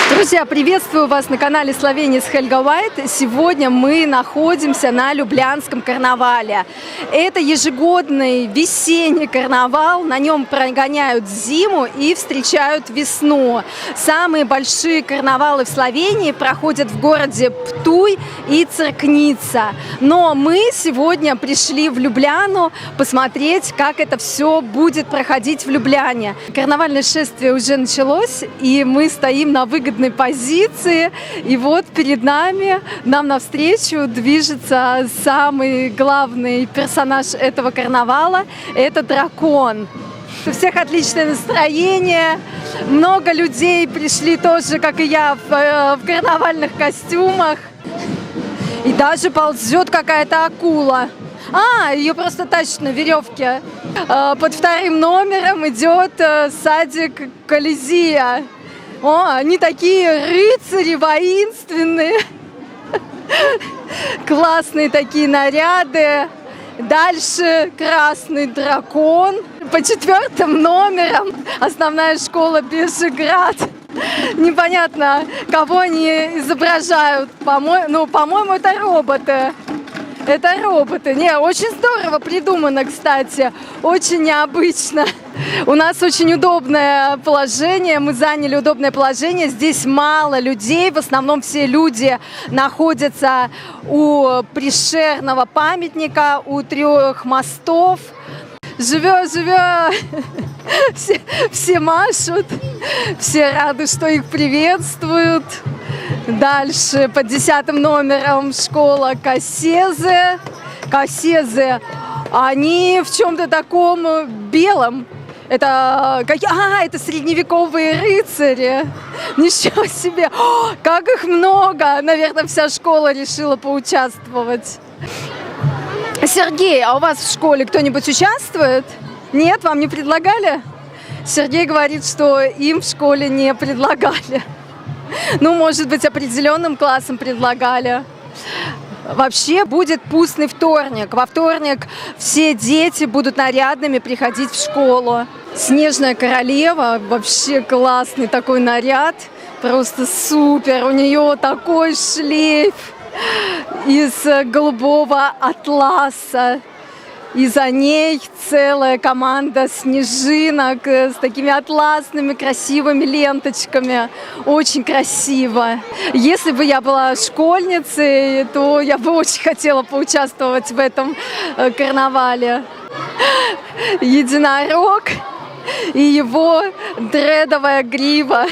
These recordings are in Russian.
Друзья, приветствую вас на канале Словения с Хельга Уайт. Сегодня мы находимся на Люблянском карнавале. Это ежегодный весенний карнавал, на нем прогоняют зиму и встречают весну. Самые большие карнавалы в Словении проходят в городе Птуй и Церкница. Но мы сегодня пришли в Любляну посмотреть, как это все будет проходить в Любляне. Карнавальное шествие уже началось, и мы стоим на выгодной позиции. И вот перед нами, нам навстречу движется самый главный персонаж этого карнавала. Это дракон. У всех отличное настроение. Много людей пришли тоже, как и я, в карнавальных костюмах. И даже ползет какая-то акула. Ее просто тащат на веревке. Под вторым номером идет садик Колизея. Они такие рыцари воинственные. Классные такие наряды. Дальше красный дракон. По четвертым номерам основная школа Бежеград. Непонятно, кого они изображают. По-моему, это роботы. Это роботы. Очень здорово придумано, кстати. Очень необычно. У нас очень удобное положение. Мы заняли удобное положение. Здесь мало людей. В основном все люди находятся у Пришерного памятника, у 3 мостов. Живё! Все машут. Все рады, что их приветствуют. Дальше под 10 номером школа Кассезе. Кассезе, они в чем-то таком белом. Это средневековые рыцари. Ничего себе! Как их много! Наверное, вся школа решила поучаствовать. Сергей, а у вас в школе кто-нибудь участвует? Нет, вам не предлагали? Сергей говорит, что им в школе не предлагали. Может быть, определенным классом предлагали. Вообще будет пустный вторник. Во вторник все дети будут нарядными приходить в школу. Снежная королева, вообще классный такой наряд. Просто супер. У нее такой шлейф из голубого атласа. И за ней целая команда снежинок с такими атласными красивыми ленточками. Очень красиво. Если бы я была школьницей, то я бы очень хотела поучаствовать в этом карнавале. Единорог и его дредовая грива.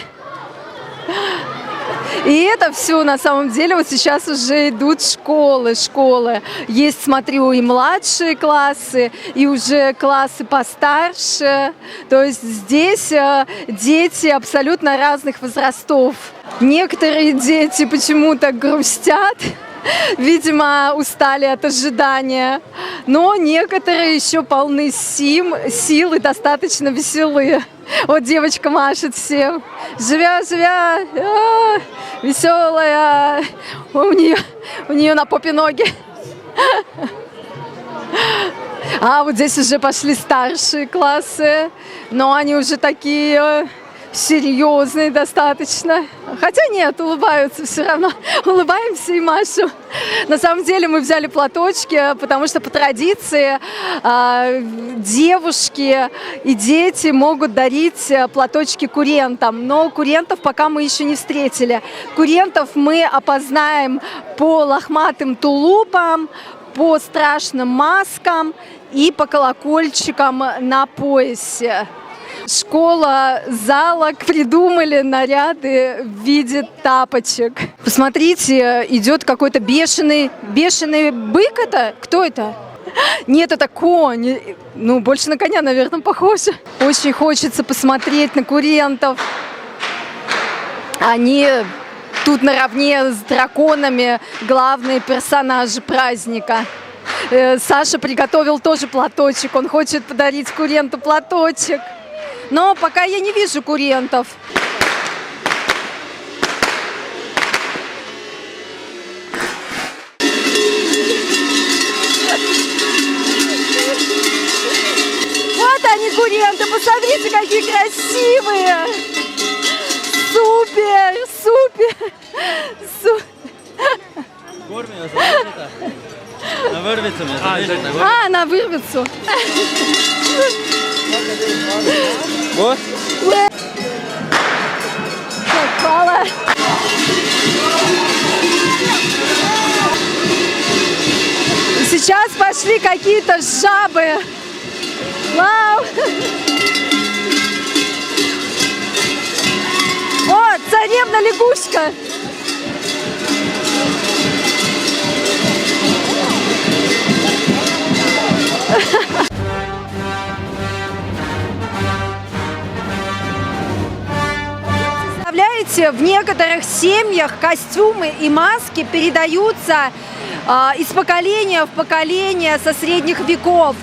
И это все на самом деле вот сейчас уже идут школы. Есть, смотрю, и младшие классы, и уже классы постарше. То есть здесь дети абсолютно разных возрастов. Некоторые дети почему-то грустят. Видимо, устали от ожидания. Но некоторые еще полны сил и достаточно веселые. Вот девочка машет всем. Живя, веселая. У нее на попе ноги. Вот здесь уже пошли старшие классы. Но они уже такие серьезные достаточно. Хотя нет, улыбаются все равно. Улыбаемся и машем. На самом деле мы взяли платочки, потому что по традиции девушки и дети могут дарить платочки курентам. Но курентов пока мы еще не встретили. Курентов мы опознаем по лохматым тулупам, по страшным маскам и по колокольчикам на поясе. Школа залок придумали наряды в виде тапочек. Посмотрите, идет какой-то бешеный бык это? Кто это? Нет, это конь. Больше на коня, наверное, похоже. Очень хочется посмотреть на курентов. Они тут наравне с драконами главные персонажи праздника. Саша приготовил тоже платочек. Он хочет подарить куренту платочек. Но пока я не вижу курентов. Вот они, куренты, посмотрите, какие красивые! Супер! Корми, а забудь это. На вырвется мне, забежит на вырвится. А, на вырвицу. Вот. Попала. Сейчас пошли какие-то жабы. Вау! О, царевна лягушка! Представляете, в некоторых семьях костюмы и маски передаются из поколения в поколение со средних веков.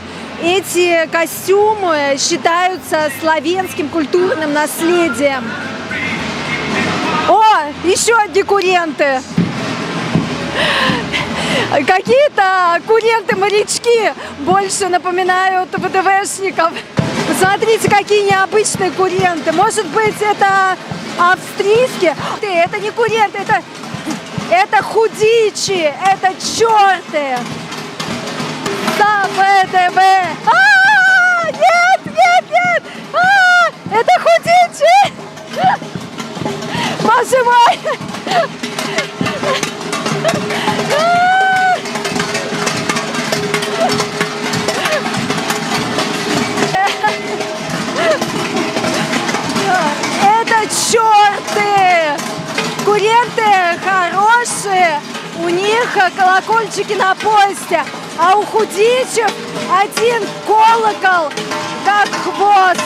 Эти костюмы считаются славянским культурным наследием. О, еще одни куренты. Какие-то куренты-морячки больше напоминают ВДВшников. Посмотрите, какие необычные куренты. Может быть, это австрийские? Это не куренты, это худичи, это черты. ВДВ. Нет! Это худичи! Боже мой! Это черты! Куренты хорошие, у них колокольчики на поясе, а у худичев один колокол, как хвост.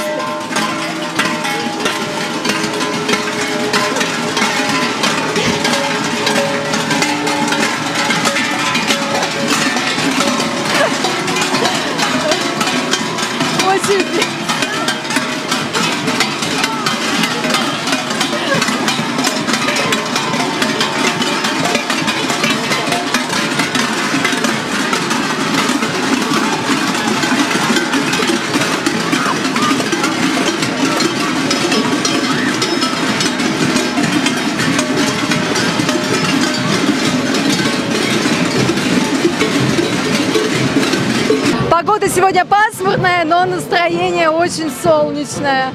Очень... Погода сегодня пасмурная, но настроение очень солнечное.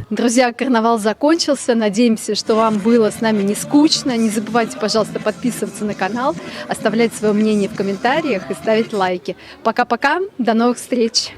Друзья, карнавал закончился. Надеемся, что вам было с нами не скучно. Не забывайте, пожалуйста, подписываться на канал, оставлять свое мнение в комментариях и ставить лайки. Пока-пока. До новых встреч.